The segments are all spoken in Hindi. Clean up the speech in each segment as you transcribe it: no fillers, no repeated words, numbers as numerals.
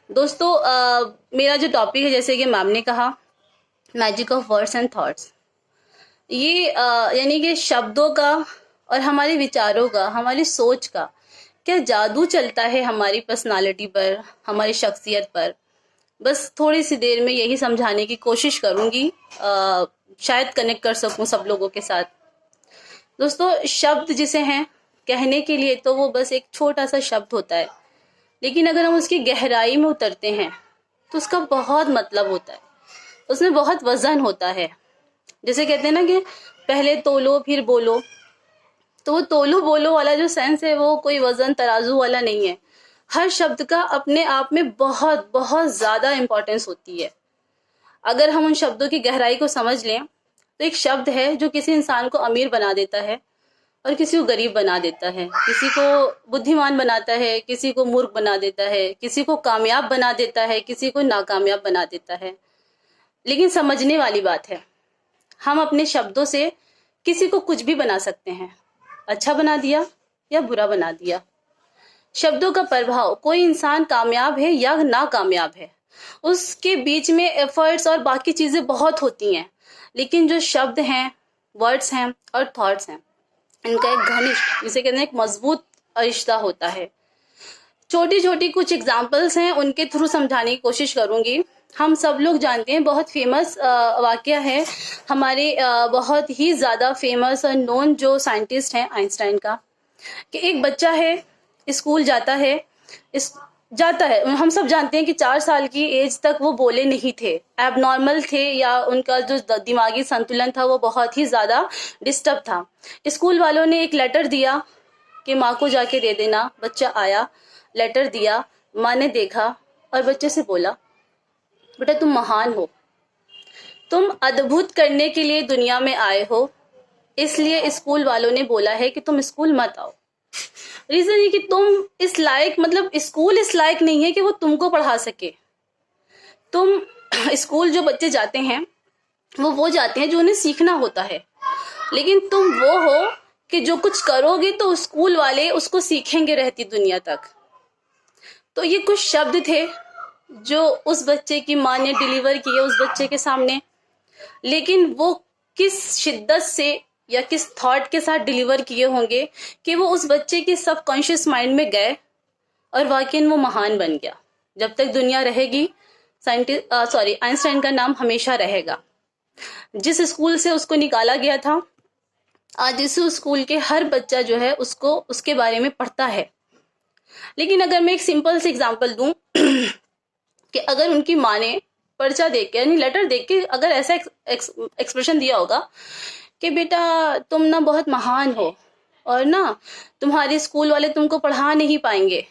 दोस्तों मेरा जो टॉपिक है, जैसे कि मैम ने कहा, magic of words and thoughts. ये यानी कि शब्दों का और हमारे विचारों का, हमारी सोच का क्या जादू चलता है हमारी पर्सनालिटी पर, हमारी शख्सियत पर। बस थोड़ी सी देर में यही समझाने की कोशिश करूंगी, शायद कनेक्ट कर सकूं सब लोगों के साथ। दोस्तों, शब्द जिसे हैं कहने के लिए तो वो बस एक छोटा सा शब्द होता है, लेकिन अगर हम उसकी गहराई में उतरते हैं तो उसका बहुत मतलब होता है, उसमें बहुत वजन होता है। जैसे कहते हैं ना कि पहले तोलो फिर बोलो, तो वो तोलो बोलो वाला जो सेंस है वो कोई वजन तराजू वाला नहीं है। हर शब्द का अपने आप में बहुत बहुत ज्यादा इंपॉर्टेंस होती है। अगर हम उन शब्दों की गहराई को समझ लें तो एक शब्द है जो किसी इंसान को अमीर बना देता है और किसी को गरीब बना देता है, किसी को बुद्धिमान बनाता है, किसी को मूर्ख बना देता है, किसी को कामयाब बना देता है, किसी को नाकामयाब बना देता है। लेकिन समझने वाली बात है, हम अपने शब्दों से किसी को कुछ भी बना सकते हैं, अच्छा बना दिया या बुरा बना दिया। शब्दों का प्रभाव, कोई इंसान कामयाब है या नाकामयाब है, उसके बीच में एफर्ट्स और बाकी चीजें बहुत होती हैं, लेकिन जो शब्द हैं, वर्ड्स हैं और थॉट्स हैं, इनका एक घनिष्ठ, जिसे कहते हैं एक मजबूत रिश्ता होता है। छोटी छोटी कुछ एग्जाम्पल्स हैं, उनके थ्रू समझाने की कोशिश करूंगी। हम सब लोग जानते हैं, बहुत फेमस वाकया है हमारे, बहुत ही ज्यादा फेमस और नोन जो साइंटिस्ट हैं आइंस्टाइन का, कि एक बच्चा है, स्कूल जाता है, इस जाता है, हम सब जानते हैं कि 4 साल की एज तक वो बोले नहीं थे, एबनॉर्मल थे, या उनका जो दिमागी संतुलन था वो बहुत ही ज्यादा डिस्टर्ब था। स्कूल वालों ने एक लेटर दिया कि माँ को जाके दे देना। बच्चा आया, लेटर दिया, माँ ने देखा और बच्चे से बोला, बेटा तुम महान हो, तुम अद्भुत करने के लिए दुनिया में आए हो, इसलिए स्कूल वालों ने बोला है कि तुम स्कूल मत आओ। रीजन ये कि तुम इस लायक, मतलब स्कूल इस लायक नहीं है कि वो तुमको पढ़ा सके। तुम स्कूल जो बच्चे जाते हैं वो जाते हैं जो उन्हें सीखना होता है, लेकिन तुम वो हो कि जो कुछ करोगे तो स्कूल वाले उसको सीखेंगे रहती दुनिया तक। तो ये कुछ शब्द थे जो उस बच्चे की माँ ने डिलीवर किए उस बच्चे के सामने, लेकिन वो किस शिद्दत से या किस थॉट के साथ डिलीवर किए होंगे कि वो उस बच्चे के सबकॉन्शियस माइंड में गए और वाकई वो महान बन गया। जब तक दुनिया रहेगी, आइंस्टाइन का नाम हमेशा रहेगा। जिस स्कूल से उसको निकाला गया था, आज इस स्कूल के हर बच्चा जो है उसको उसके बारे में पढ़ता है। लेकिन अगर मैं एक सिंपल से एग्जांपल दूं कि अगर उनकी माँ ने पर्चा देख के, यानी लेटर देख के, अगर ऐसा एक्सप्रेशन दिया होगा कि बेटा तुम ना बहुत महान हो और ना तुम्हारे स्कूल वाले तुमको पढ़ा नहीं पाएंगे,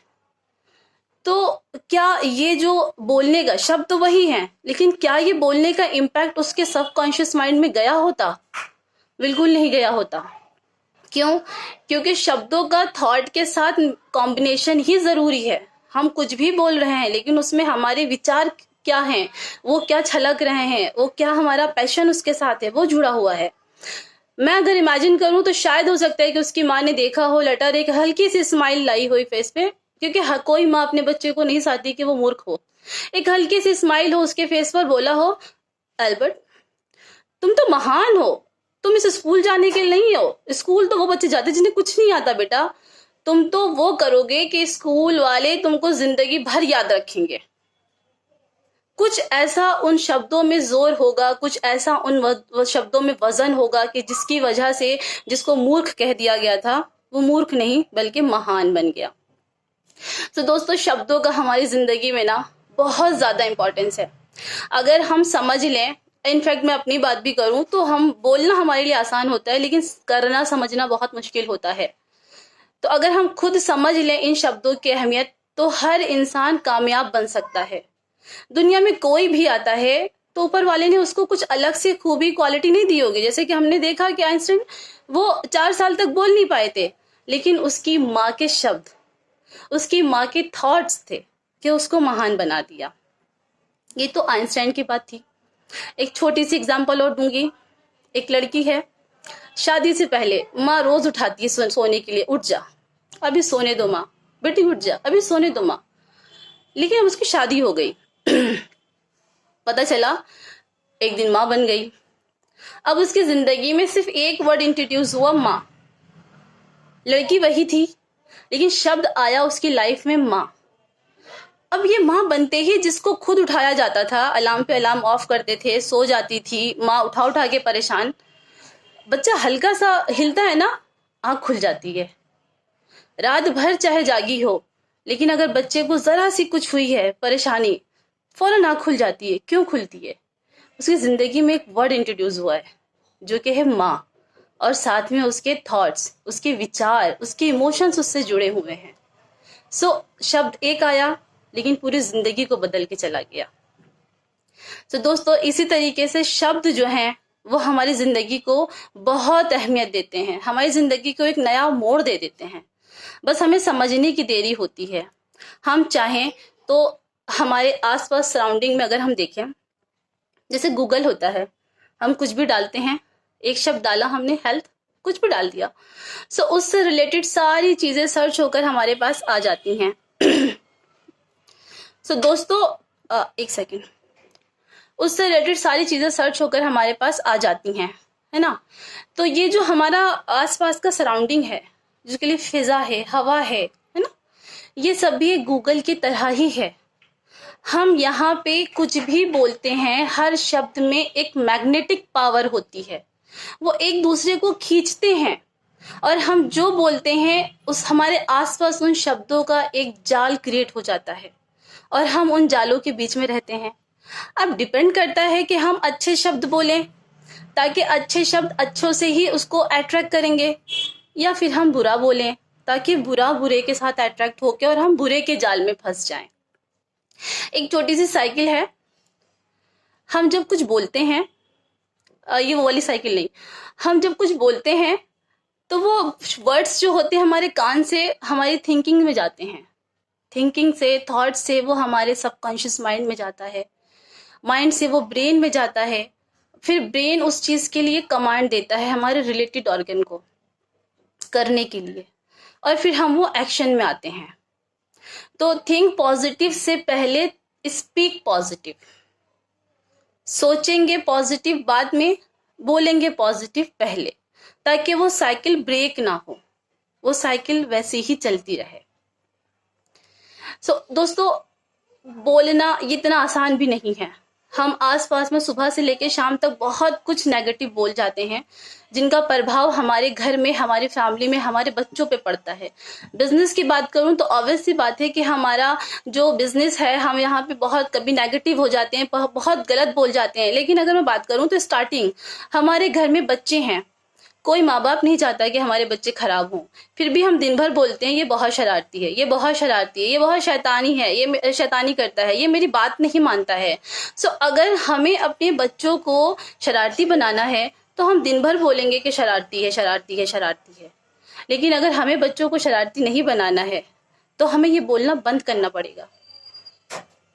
तो क्या ये जो बोलने का शब्द तो वही है, लेकिन क्या ये बोलने का इम्पैक्ट उसके सबकॉन्शियस माइंड में गया होता? बिल्कुल नहीं गया होता। क्यों? क्योंकि शब्दों का थॉट के साथ कॉम्बिनेशन ही जरूरी है। हम कुछ भी बोल रहे हैं, लेकिन उसमें हमारे विचार क्या हैं, वो क्या छलक रहे हैं, वो क्या हमारा पैशन उसके साथ है, वो जुड़ा हुआ है। मैं अगर इमेजिन करूं तो शायद हो सकता है कि उसकी माँ ने देखा हो लेटर, एक हल्की सी स्माइल लाई हुई फेस पे, क्योंकि कोई माँ अपने बच्चे को नहीं चाहती कि वो मूर्ख हो। एक हल्की सी स्माइल हो उसके फेस पर, बोला हो, एल्बर्ट तुम तो महान हो, तुम इस स्कूल जाने के लिए नहीं हो, स्कूल तो वो बच्चे जाते जिन्हें कुछ नहीं आता बेटा, तुम तो वो करोगे कि स्कूल वाले तुमको जिंदगी भर याद रखेंगे। कुछ ऐसा उन शब्दों में जोर होगा, कुछ ऐसा उन शब्दों में वजन होगा कि जिसकी वजह से जिसको मूर्ख कह दिया गया था वो मूर्ख नहीं बल्कि महान बन गया। तो दोस्तों, शब्दों का हमारी जिंदगी में ना बहुत ज्यादा इंपॉर्टेंस है। अगर हम समझ लें, इनफैक्ट मैं अपनी बात भी करूं तो हम बोलना हमारे लिए आसान होता है, लेकिन करना समझना बहुत मुश्किल होता है। तो अगर हम खुद समझ लें इन शब्दों की अहमियत, तो हर इंसान कामयाब बन सकता है। दुनिया में कोई भी आता है तो ऊपर वाले ने उसको कुछ अलग से खूबी क्वालिटी नहीं दी होगी। जैसे कि हमने देखा कि आइंस्टाइन वो 4 साल तक बोल नहीं पाए थे, लेकिन उसकी माँ के शब्द, उसकी माँ के थॉट्स थे कि उसको महान बना दिया। ये तो आइंस्टाइन की बात थी। एक छोटी सी एग्जांपल और दूंगी। एक लड़की है, शादी से पहले माँ रोज उठाती है सोने के लिए, उठ जा अभी सोने दो माँ, बेटी उठ जा अभी सोने दो माँ। लेकिन अब उसकी शादी हो गई। पता चला एक दिन माँ बन गई। अब उसकी जिंदगी में सिर्फ एक वर्ड इंट्रोड्यूस हुआ, माँ। लड़की वही थी, लेकिन शब्द आया उसकी लाइफ में, माँ। अब ये माँ बनते ही जिसको खुद उठाया जाता था, अलार्म पे अलार्म ऑफ करते थे, सो जाती थी माँ उठा उठा के परेशान, बच्चा हल्का सा हिलता है ना, आंख खुल जाती है। रात भर चाहे जागी हो, लेकिन अगर बच्चे को जरा सी कुछ हुई है परेशानी, फौरन आंख खुल जाती है। क्यों खुलती है? उसकी जिंदगी में एक वर्ड इंट्रोड्यूस हुआ है, जो कि है माँ, और साथ में उसके थॉट्स, उसके विचार, उसके इमोशंस उससे जुड़े हुए हैं। शब्द एक आया, लेकिन पूरी जिंदगी को बदल के चला गया। दोस्तों, इसी तरीके से शब्द जो हैं वो हमारी जिंदगी को बहुत अहमियत देते हैं, हमारी जिंदगी को एक नया मोड़ दे देते हैं। बस हमें समझने की देरी होती है। हम चाहें तो हमारे आसपास सराउंडिंग में अगर हम देखें, जैसे गूगल होता है, हम कुछ भी डालते हैं, एक शब्द डाला हमने, हेल्थ, कुछ भी डाल दिया, उससे रिलेटेड सारी चीजें सर्च होकर हमारे पास आ जाती हैं। दोस्तों, एक सेकेंड, उससे रिलेटेड सारी चीजें सर्च होकर हमारे पास आ जाती हैं, है ना। तो ये जो हमारा आसपास का सराउंडिंग है, जिसके लिए फिजा है, हवा है ना, ये सब भी एक गूगल की तरह ही है। हम यहाँ पे कुछ भी बोलते हैं, हर शब्द में एक मैग्नेटिक पावर होती है, वो एक दूसरे को खींचते हैं, और हम जो बोलते हैं उस हमारे आसपास उन शब्दों का एक जाल क्रिएट हो जाता है, और हम उन जालों के बीच में रहते हैं। अब डिपेंड करता है कि हम अच्छे शब्द बोलें, ताकि अच्छे शब्द अच्छों से ही उसको अट्रैक्ट करेंगे, या फिर हम बुरा बोलें, ताकि बुरा बुरे के साथ अट्रैक्ट होके और हम बुरे के जाल में फंस जाएं। एक छोटी सी साइकिल है, हम जब कुछ बोलते हैं, ये वो वाली साइकिल नहीं, हम जब कुछ बोलते हैं तो वो वर्ड्स जो होते हैं हमारे कान से हमारी थिंकिंग में जाते हैं, थिंकिंग से, थॉट से वो हमारे सबकॉन्शियस माइंड में जाता है, माइंड से वो ब्रेन में जाता है, फिर ब्रेन उस चीज के लिए कमांड देता है हमारे रिलेटेड ऑर्गन को करने के लिए, और फिर हम वो एक्शन में आते हैं। तो थिंक पॉजिटिव से पहले स्पीक पॉजिटिव, सोचेंगे पॉजिटिव बाद में, बोलेंगे पॉजिटिव पहले, ताकि वो साइकिल ब्रेक ना हो, वो साइकिल वैसे ही चलती रहे। दोस्तों, बोलना इतना आसान भी नहीं है। हम आसपास में सुबह से लेकर शाम तक बहुत कुछ नेगेटिव बोल जाते हैं, जिनका प्रभाव हमारे घर में, हमारी फैमिली में, हमारे बच्चों पे पड़ता है। बिजनेस की बात करूं तो ऑब्वियस सी बात है कि हमारा जो बिजनेस है, हम यहाँ पे बहुत कभी नेगेटिव हो जाते हैं, बहुत गलत बोल जाते हैं। लेकिन अगर मैं बात करूं तो स्टार्टिंग, हमारे घर में बच्चे हैं, कोई माँ बाप नहीं चाहता कि हमारे बच्चे खराब हों, फिर भी हम दिन भर बोलते हैं ये बहुत शरारती है, ये बहुत शरारती है, ये बहुत शैतानी है, ये शैतानी करता है, ये मेरी बात नहीं मानता है। अगर हमें अपने बच्चों को शरारती बनाना है तो हम दिन भर बोलेंगे कि शरारती है, शरारती है, शरारती है। लेकिन अगर हमें बच्चों को शरारती नहीं बनाना है तो हमें ये बोलना बंद करना पड़ेगा।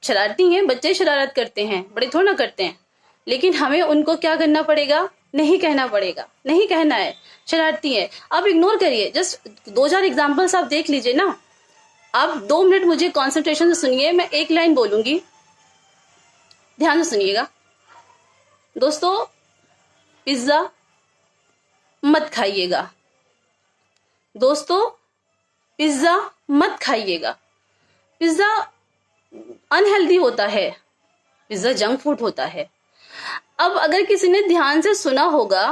शरारती हैं बच्चे, शरारत करते हैं, बड़े थोड़ा ना करते हैं, लेकिन हमें उनको क्या करना पड़ेगा, नहीं कहना पड़ेगा, नहीं कहना है शरारती है। आप इग्नोर करिए, जस्ट 2-4 एग्जांपल्स आप देख लीजिए ना। आप 2 मिनट मुझे कंसंट्रेशन से सुनिए, मैं एक लाइन बोलूंगी, ध्यान से सुनिएगा। दोस्तों, पिज्जा मत खाइएगा। दोस्तों, पिज्जा मत खाइएगा। पिज्जा अनहेल्दी होता है, पिज्जा जंक फूड होता है। अब अगर किसी ने ध्यान से सुना होगा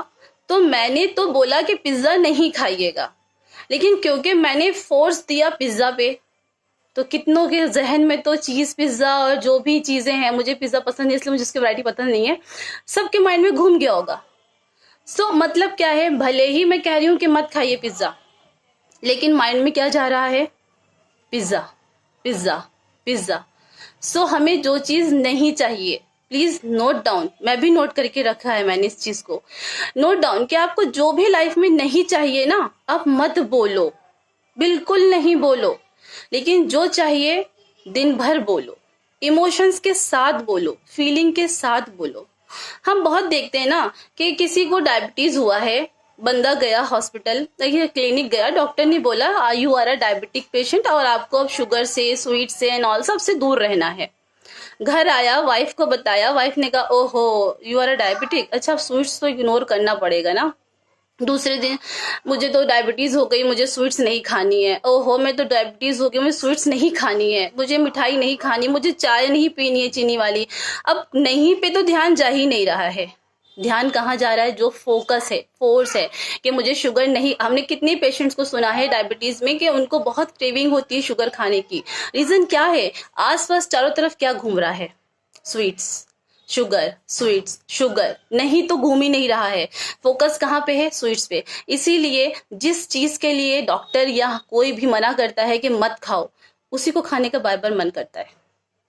तो मैंने तो बोला कि पिज्जा नहीं खाइएगा, लेकिन क्योंकि मैंने फोर्स दिया पिज्जा पे, तो कितनों के जहन में तो चीज पिज्जा और जो भी चीजें हैं, मुझे पिज्जा पसंद है इसलिए मुझे उसकी वैरायटी पसंद नहीं है, सबके माइंड में घूम गया होगा। मतलब क्या है, भले ही मैं कह रही हूं कि मत खाइए पिज्जा, लेकिन माइंड में क्या जा रहा है, पिज्जा, पिज्जा, पिज्जा। हमें जो चीज नहीं चाहिए, प्लीज नोट डाउन, मैं भी नोट करके रखा है मैंने इस चीज को, नोट डाउन कि आपको जो भी लाइफ में नहीं चाहिए ना, आप मत बोलो, बिल्कुल नहीं बोलो। लेकिन जो चाहिए दिन भर बोलो, इमोशंस के साथ बोलो, फीलिंग के साथ बोलो। हम बहुत देखते हैं ना कि किसी को डायबिटीज हुआ है बंदा गया हॉस्पिटल, देखिए क्लिनिक गया, डॉक्टर ने बोला you are a diabetic patient और आपको अब शुगर से, स्वीट से एंड ऑल सबसे दूर रहना है। घर आया, वाइफ को बताया, वाइफ ने कहा ओहो यू आर अ डायबिटिक, अच्छा स्वीट्स तो इग्नोर करना पड़ेगा ना। दूसरे दिन मुझे तो डायबिटीज हो गई, मुझे स्वीट्स नहीं खानी है, ओहो मैं तो डायबिटीज हो गई, मुझे स्वीट्स नहीं खानी है, मुझे मिठाई नहीं खानी, मुझे चाय नहीं पीनी है चीनी वाली। अब नहीं पे तो ध्यान जा ही नहीं रहा है। ध्यान कहाँ जा रहा है? जो फोकस है, फोर्स है कि मुझे शुगर नहीं। हमने कितने पेशेंट्स को सुना है डायबिटीज में कि उनको बहुत क्रेविंग होती है शुगर खाने की। रीजन क्या है? आसपास चारों तरफ क्या घूम रहा है? स्वीट्स, शुगर, स्वीट्स, शुगर, नहीं तो घूम ही नहीं रहा है। फोकस कहाँ पे है? स्वीट्स पे। इसीलिए जिस चीज के लिए डॉक्टर या कोई भी मना करता है कि मत खाओ, उसी को खाने का बार बार मन करता है,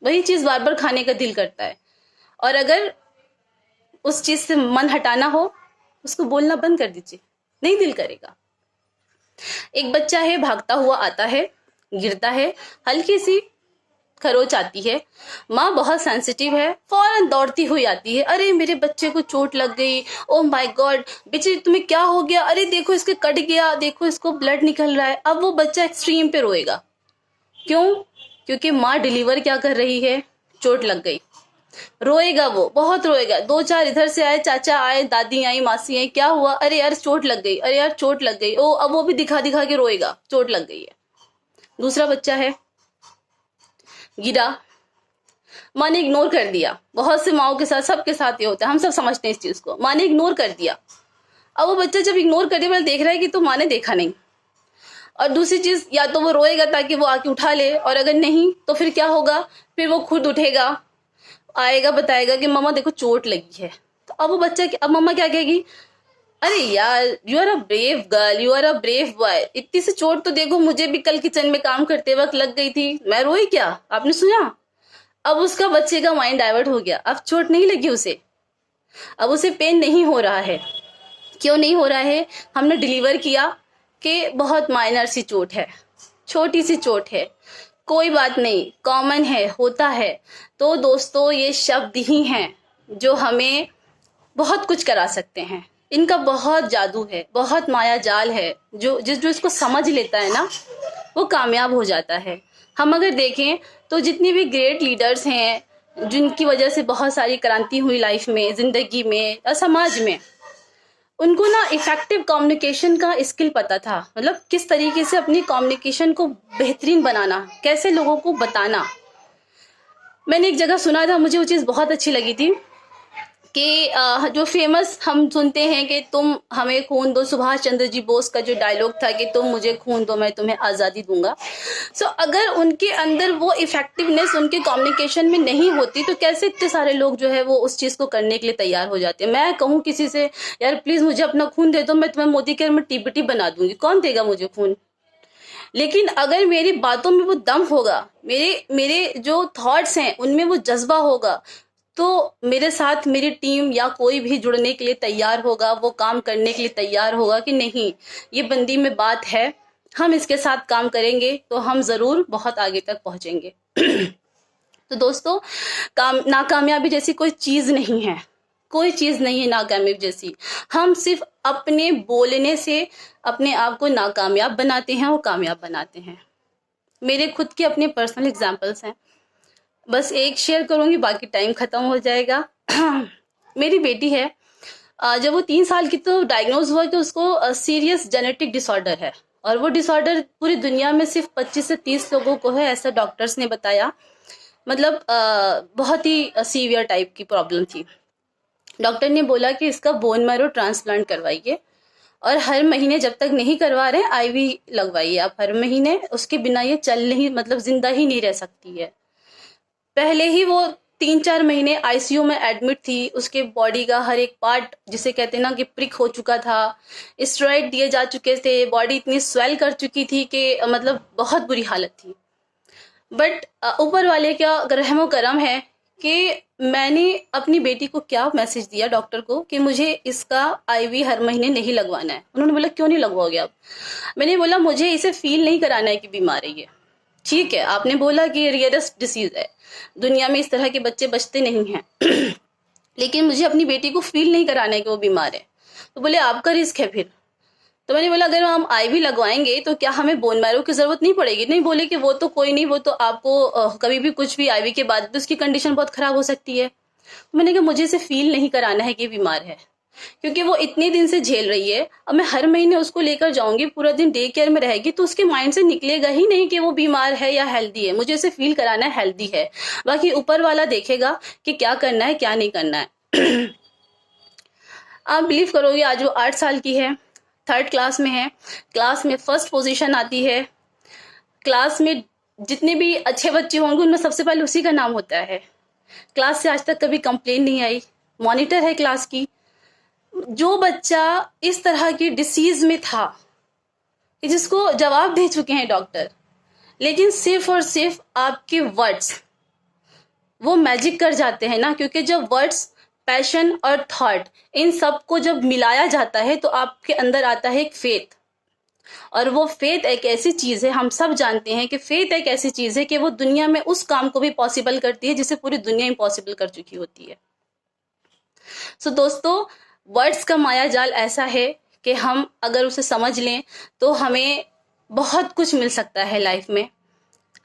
वही चीज बार बार खाने का दिल करता है। और अगर उस चीज से मन हटाना हो, उसको बोलना बंद कर दीजिए, नहीं दिल करेगा। एक बच्चा है, भागता हुआ आता है, गिरता है, हल्की सी खरोच आती है, माँ बहुत सेंसिटिव है, फौरन दौड़ती हुई आती है, अरे मेरे बच्चे को चोट लग गई, ओ माय गॉड बेचे तुम्हें क्या हो गया, अरे देखो इसके कट गया, देखो इसको ब्लड निकल रहा है। अब वो बच्चा एक्सट्रीम पे रोएगा, क्यों? क्योंकि माँ डिलीवर क्या कर रही है? चोट लग गई। रोएगा, वो बहुत रोएगा। दो चार इधर से आए, चाचा आए, दादी आई, मासी आई, क्या हुआ? अरे यार चोट लग गई, अरे यार चोट लग गई। ओ अब वो भी दिखा दिखा के रोएगा, चोट लग गई है। दूसरा बच्चा है, गिरा, माँ ने इग्नोर कर दिया। बहुत से माओ के साथ, सबके साथ ये होता है, हम सब समझते हैं इस चीज को। माँ ने इग्नोर कर दिया। अब वो बच्चा जब इग्नोर कर दिया, पहले देख रहा है कि तो माँ ने देखा नहीं। और दूसरी चीज, या तो वो रोएगा ताकि वो आके उठा ले, और अगर नहीं तो फिर क्या होगा? फिर वो खुद उठेगा, आएगा, बताएगा कि मम्मा देखो चोट लगी है। तो अब वो बच्चा, अब मम्मा क्या कहेगी? अरे यार you are a brave girl, you are a brave boy, इतनी सी चोट तो देखो मुझे भी कल किचन में काम करते वक्त लग गई थी, मैं रोई क्या? आपने सुना? अब उसका बच्चे का माइंड डाइवर्ट हो गया। अब चोट नहीं लगी उसे, अब उसे पेन नहीं हो रहा है। क्यों नहीं हो रहा है? हमने डिलीवर किया कि बहुत माइनर सी चोट है, छोटी सी चोट है, कोई बात नहीं, कॉमन है, होता है। तो दोस्तों ये शब्द ही हैं जो हमें बहुत कुछ करा सकते हैं। इनका बहुत जादू है, बहुत माया जाल है। जो इसको समझ लेता है ना, वो कामयाब हो जाता है। हम अगर देखें तो जितनी भी ग्रेट लीडर्स हैं, जिनकी वजह से बहुत सारी क्रांति हुई लाइफ में, जिंदगी में और समाज में, उनको ना इफेक्टिव कम्युनिकेशन का स्किल पता था। मतलब किस तरीके से अपनी कम्युनिकेशन को बेहतरीन बनाना, कैसे लोगों को बताना। मैंने एक जगह सुना था, मुझे वो चीज़ बहुत अच्छी लगी थी कि जो फेमस हम सुनते हैं कि तुम हमें खून दो, सुभाष चंद्र जी बोस का जो डायलॉग था कि तुम मुझे खून दो मैं तुम्हें आज़ादी दूंगा। सो अगर उनके अंदर वो इफेक्टिवनेस उनके कम्युनिकेशन में नहीं होती तो कैसे इतने सारे लोग जो है वो उस चीज़ को करने के लिए तैयार हो जाते हैं। मैं कहूँ किसी से यार प्लीज़ मुझे अपना खून दे दो, मैं तुम्हें मोदी केयर में टीबीटी बना दूंगी, कौन देगा मुझे खून? लेकिन अगर मेरी बातों में वो दम होगा, मेरे जो थॉट्स हैं उनमें वो जज्बा होगा, तो मेरे साथ मेरी टीम या कोई भी जुड़ने के लिए तैयार होगा, वो काम करने के लिए तैयार होगा कि नहीं ये बंदी में बात है, हम इसके साथ काम करेंगे तो हम ज़रूर बहुत आगे तक पहुंचेंगे। तो दोस्तों नाकामयाबी जैसी कोई चीज़ नहीं है, कोई चीज़ नहीं है नाकामयाबी जैसी। हम सिर्फ अपने बोलने से अपने आप को नाकामयाब बनाते हैं और कामयाब बनाते हैं। मेरे खुद के अपने पर्सनल एग्जाम्पल्स हैं, बस एक शेयर करूंगी, बाकी टाइम खत्म हो जाएगा। मेरी बेटी है, जब वो 3 साल की तो डायग्नोज हुआ कि उसको सीरियस जेनेटिक डिसऑर्डर है, और वो डिसऑर्डर पूरी दुनिया में सिर्फ 25 से 30 लोगों को है, ऐसा डॉक्टर्स ने बताया। मतलब बहुत ही सीवियर टाइप की प्रॉब्लम थी। डॉक्टर ने बोला कि इसका बोन मैरो ट्रांसप्लांट करवाइए, और हर महीने जब तक नहीं करवा रहे आईवी लगवाइए आप हर महीने, उसके बिना ये चल नहीं, मतलब जिंदा ही नहीं रह सकती है। पहले ही वो 3-4 महीने आईसीयू में एडमिट थी, उसके बॉडी का हर एक पार्ट जिसे कहते हैं ना कि प्रिक हो चुका था, स्टेरॉइड दिए जा चुके थे, बॉडी इतनी स्वेल कर चुकी थी कि मतलब बहुत बुरी हालत थी। बट ऊपर वाले का रहमो करम है कि मैंने अपनी बेटी को क्या मैसेज दिया डॉक्टर को कि मुझे इसका आईवी हर महीने नहीं लगवाना है। उन्होंने बोला क्यों नहीं लगवाओगे आप? मैंने बोला मुझे इसे फील नहीं कराना है कि बीमार है ये। ठीक है, आपने बोला कि ये रेयरेस्ट डिसीज है, दुनिया में इस तरह के बच्चे बचते नहीं हैं। लेकिन मुझे अपनी बेटी को फील नहीं कराना है कि वो बीमार है। तो बोले आपका रिस्क है फिर, तो मैंने बोला अगर हम आईवी लगवाएंगे तो क्या हमें बोन मैरो की जरूरत नहीं पड़ेगी? नहीं, बोले कि वो तो कोई नहीं, वो तो आपको कभी भी कुछ भी आईवी के बाद तो उसकी कंडीशन बहुत खराब हो सकती है। मैंने कहा मुझे इसे फील नहीं कराना है कि बीमार है, क्योंकि वो इतने दिन से झेल रही है। अब मैं हर महीने उसको लेकर जाऊंगी, पूरा दिन डे केयर में रहेगी, तो उसके माइंड से निकलेगा ही नहीं कि वो बीमार है या हेल्दी है। मुझे उसे फील कराना है हेल्दी है, बाकी ऊपर वाला देखेगा कि क्या करना है क्या नहीं करना है। आप बिलीव करोगे, आज वो 8 साल की है, 3rd क्लास में है, क्लास में 1st पोजीशन आती है। क्लास में जितने भी अच्छे बच्चे होंगे उनमें सबसे पहले उसी का नाम होता है। क्लास से आज तक कभी कंप्लेन नहीं आई, मॉनिटर है क्लास की। जो बच्चा इस तरह की डिसीज में था कि जिसको जवाब दे चुके हैं डॉक्टर, लेकिन सिर्फ और सिर्फ आपके वर्ड्स वो मैजिक कर जाते हैं ना, क्योंकि जब वर्ड्स, पैशन और थॉट इन सब को जब मिलाया जाता है तो आपके अंदर आता है एक फेथ। और वो फेथ एक ऐसी चीज है, हम सब जानते हैं कि फेथ एक ऐसी चीज है कि वो दुनिया में उस काम को भी पॉसिबल करती है जिसे पूरी दुनिया इम्पॉसिबल कर चुकी होती है। सो दोस्तों, वर्ड्स का माया जाल ऐसा है कि हम अगर उसे समझ लें तो हमें बहुत कुछ मिल सकता है लाइफ में।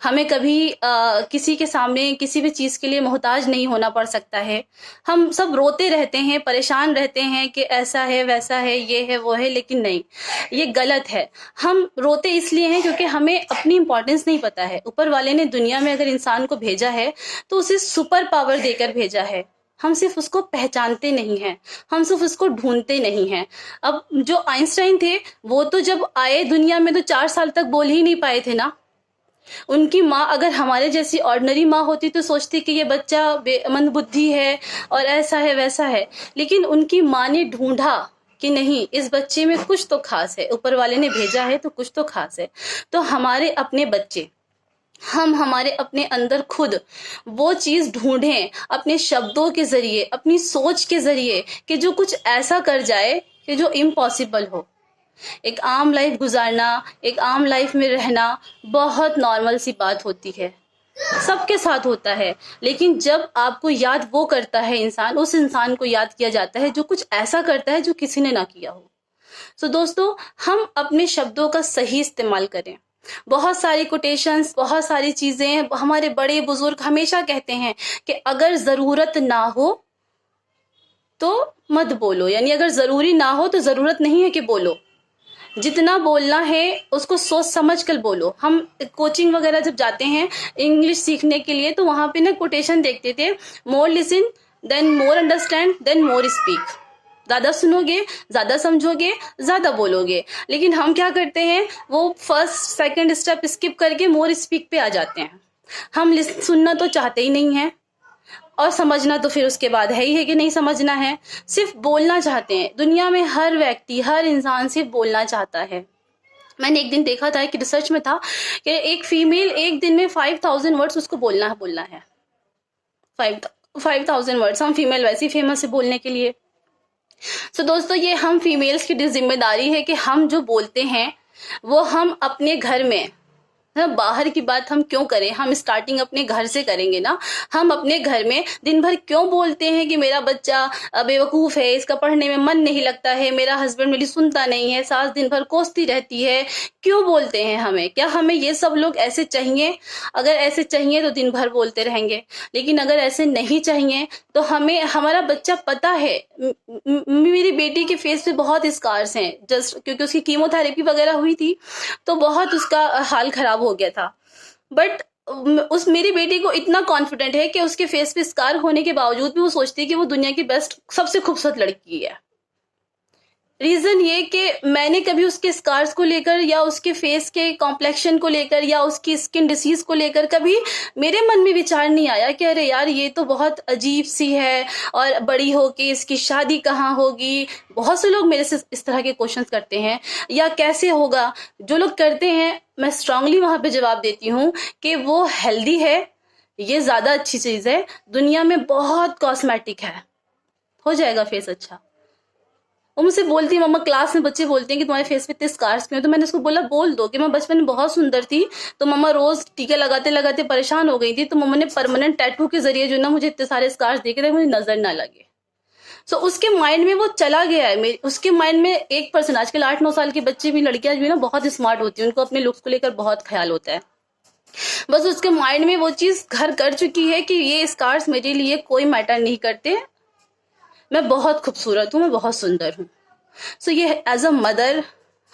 हमें कभी किसी के सामने किसी भी चीज के लिए मोहताज नहीं होना पड़ सकता है। हम सब रोते रहते हैं, परेशान रहते हैं कि ऐसा है वैसा है, ये है वो है, लेकिन नहीं, ये गलत है। हम रोते इसलिए हैं क्योंकि हमें अपनी इंपॉर्टेंस नहीं पता है। ऊपर वाले ने दुनिया में अगर इंसान को भेजा है तो उसे सुपर पावर देकर भेजा है। हम सिर्फ उसको पहचानते नहीं हैं, हम सिर्फ उसको ढूंढते नहीं हैं। अब जो आइंस्टाइन थे वो तो जब आए दुनिया में तो 4 साल तक बोल ही नहीं पाए थे ना। उनकी माँ अगर हमारे जैसी ऑर्डिनरी माँ होती तो सोचती कि ये बच्चा मंदबुद्धि है और ऐसा है वैसा है, लेकिन उनकी माँ ने ढूंढा कि नहीं, इस बच्चे में कुछ तो खास है, ऊपर वाले ने भेजा है तो कुछ तो खास है। तो हमारे अपने बच्चे, हम हमारे अपने अंदर खुद वो चीज ढूंढें अपने शब्दों के जरिए, अपनी सोच के जरिए, कि जो कुछ ऐसा कर जाए कि जो इम्पॉसिबल हो। एक आम लाइफ गुजारना, एक आम लाइफ में रहना बहुत नॉर्मल सी बात होती है, सबके साथ होता है। लेकिन जब आपको याद वो करता है इंसान, उस इंसान को याद किया जाता है जो कुछ ऐसा करता है जो किसी ने ना किया हो। सो दोस्तों, हम अपने शब्दों का सही इस्तेमाल करें। बहुत सारी कोटेशंस, बहुत सारी चीजें हमारे बड़े बुजुर्ग हमेशा कहते हैं कि अगर जरूरत ना हो तो मत बोलो, यानी अगर जरूरी ना हो तो जरूरत नहीं है कि बोलो। जितना बोलना है उसको सोच समझ कर बोलो। हम कोचिंग वगैरह जब जाते हैं इंग्लिश सीखने के लिए तो वहां पे ना कोटेशन देखते थे, मोर लिसन देन मोर अंडरस्टैंड देन मोर स्पीक। ज्यादा सुनोगे, ज्यादा समझोगे, ज्यादा बोलोगे। लेकिन हम क्या करते हैं, वो 1st 2nd स्टेप स्किप करके मोर स्पीक पे आ जाते हैं। हम सुनना तो चाहते ही नहीं है और समझना तो फिर उसके बाद है ही है कि नहीं समझना है, सिर्फ बोलना चाहते हैं। दुनिया में हर व्यक्ति, हर इंसान सिर्फ बोलना चाहता है। मैंने एक दिन देखा था कि रिसर्च में था कि एक फीमेल एक दिन में 5000 वर्ड्स उसको बोलना है। 5000 वर्ड्स। हम फीमेल वैसे ही फेमस है बोलने के लिए। तो दोस्तों, ये हम फीमेल्स की जिम्मेदारी है कि हम जो बोलते हैं वो हम अपने घर में, बाहर की बात हम क्यों करें, हम स्टार्टिंग अपने घर से करेंगे ना। हम अपने घर में दिन भर क्यों बोलते हैं कि मेरा बच्चा बेवकूफ है, इसका पढ़ने में मन नहीं लगता है, मेरा हस्बैंड मेरी सुनता नहीं है, सास दिन भर कोसती रहती है, क्यों बोलते हैं हमें? क्या हमें ये सब लोग ऐसे चाहिए? अगर ऐसे चाहिए तो दिन भर बोलते रहेंगे, लेकिन अगर ऐसे नहीं चाहिए तो हमें, हमारा बच्चा पता है, मेरी बेटी के फेस पे बहुत स्कार्स हैं, जस्ट क्योंकि उसकी कीमोथेरेपी वगैरह हुई थी तो बहुत उसका हाल खराब हो गया था। बट उस मेरी बेटी को इतना कॉन्फिडेंट है कि उसके फेस पे स्कार होने के बावजूद भी वो सोचती है कि वो दुनिया की बेस्ट, सबसे खूबसूरत लड़की है। रीजन ये कि मैंने कभी उसके स्कार्स को लेकर या उसके फेस के कॉम्प्लेक्शन को लेकर या उसकी स्किन डिसीज को लेकर कभी मेरे मन में विचार नहीं आया कि अरे यार ये तो बहुत अजीब सी है और बड़ी होके इसकी शादी कहाँ होगी। बहुत से लोग मेरे से इस तरह के क्वेश्चंस करते हैं, या कैसे होगा। जो लोग करते हैं मैं स्ट्रांगली वहां पे जवाब देती हूँ कि वो हेल्दी है, ये ज्यादा अच्छी चीज है। दुनिया में बहुत कॉस्मेटिक है, हो जाएगा फेस अच्छा। वो मुझसे बोलती है, मम्मा क्लास में बच्चे बोलते हैं कि तुम्हारे फेस पे इतने स्कार्स क्यों? तो मैंने उसको बोला बोल दो कि मैं बचपन में बहुत सुंदर थी, तो मम्मा रोज टीके लगाते लगाते परेशान हो गई थी, तो मम्मा ने परमानेंट टैटू के जरिए जो ना मुझे इतने सारे स्कार्स देखे थे मुझे नजर ना लगे। सो उसके माइंड में वो चला गया है। उसके माइंड में 1% आजकल 8-9 साल के बच्चे भी, लड़कियां भी ना बहुत स्मार्ट होती हैं, उनको अपने लुक्स को लेकर बहुत ख्याल होता है। बस उसके माइंड में वो चीज घर कर चुकी है कि ये स्कार्स मेरे लिए कोई मैटर नहीं करते, मैं बहुत खूबसूरत हूँ, मैं बहुत सुंदर हूँ। सो ये एज अ मदर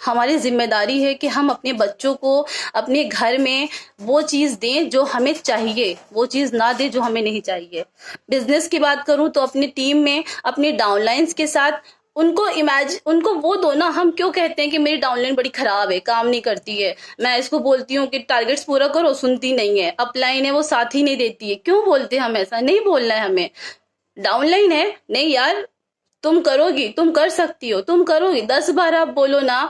हमारी जिम्मेदारी है कि हम अपने बच्चों को अपने घर में वो चीज़ दें जो हमें चाहिए, वो चीज़ ना दें जो हमें नहीं चाहिए। बिजनेस की बात करूं तो अपनी टीम में अपने डाउनलाइंस के साथ उनको वो दो ना। हम क्यों कहते हैं कि मेरी डाउनलाइन बड़ी खराब है, काम नहीं करती है, मैं इसको बोलती हूँ कि टारगेट्स पूरा करो, सुनती नहीं है, अपलाइन है वो साथ ही नहीं देती है। क्यों बोलते हैं हम? ऐसा नहीं बोलना है हमें। डाउनलाइन है, नहीं यार तुम करोगी, तुम कर सकती हो, तुम करोगी, 10 बार आप बोलो ना,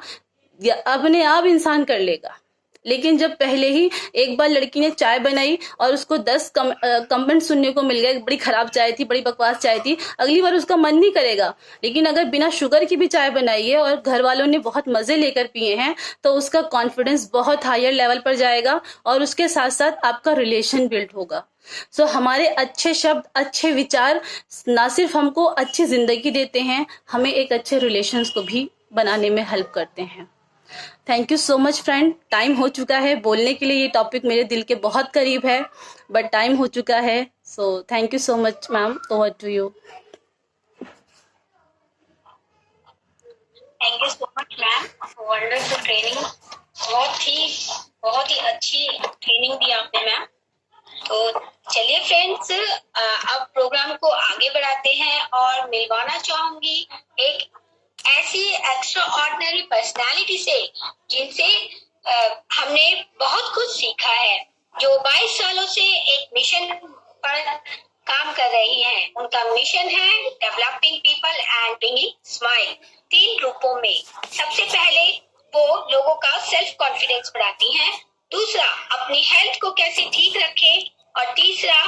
अपने आप इंसान कर लेगा। लेकिन जब पहले ही एक बार लड़की ने चाय बनाई और उसको 10 कमेंट सुनने को मिल गए, बड़ी खराब चाय थी, बड़ी बकवास चाय थी, अगली बार उसका मन नहीं करेगा। लेकिन अगर बिना शुगर की भी चाय बनाई है और घर वालों ने बहुत मजे लेकर पिए हैं, तो उसका कॉन्फिडेंस बहुत हायर लेवल पर जाएगा और उसके साथ साथ आपका रिलेशन बिल्ड होगा। सो हमारे अच्छे शब्द, अच्छे विचार ना सिर्फ हमको अच्छी जिंदगी देते हैं, हमें एक अच्छे रिलेशंस को भी बनाने में हेल्प करते हैं। Thank you so much friend. Time हो चुका है बोलने के लिए, ये टॉपिक मेरे दिल के बहुत करीब है, बट टाइम हो चुका है। So thank you so much ma'am, over to you. Thank you so much ma'am for wonderful training. बहुत ही अच्छी ट्रेनिंग दी आपने मैम। तो चलिए फ्रेंड्स, अब प्रोग्राम को आगे बढ़ाते हैं और मिलवाना चाहूंगी एक ऐसी एक्स्ट्रा ऑर्डिनरी पर्सनैलिटी से जिनसे हमने बहुत कुछ सीखा है, जो 22 सालों से एक मिशन पर काम कर रही हैं। उनका मिशन है developing people and bringing smile, 3 रूपों में। सबसे पहले वो लोगों का सेल्फ कॉन्फिडेंस बढ़ाती हैं, दूसरा अपनी हेल्थ को कैसे ठीक रखें, और तीसरा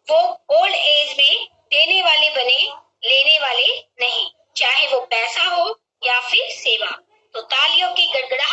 वो ओल्ड एज में देने वाले बने, लेने वाले नहीं, चाहे वो पैसा हो या फिर सेवा। तो तालियों की गड़गड़ा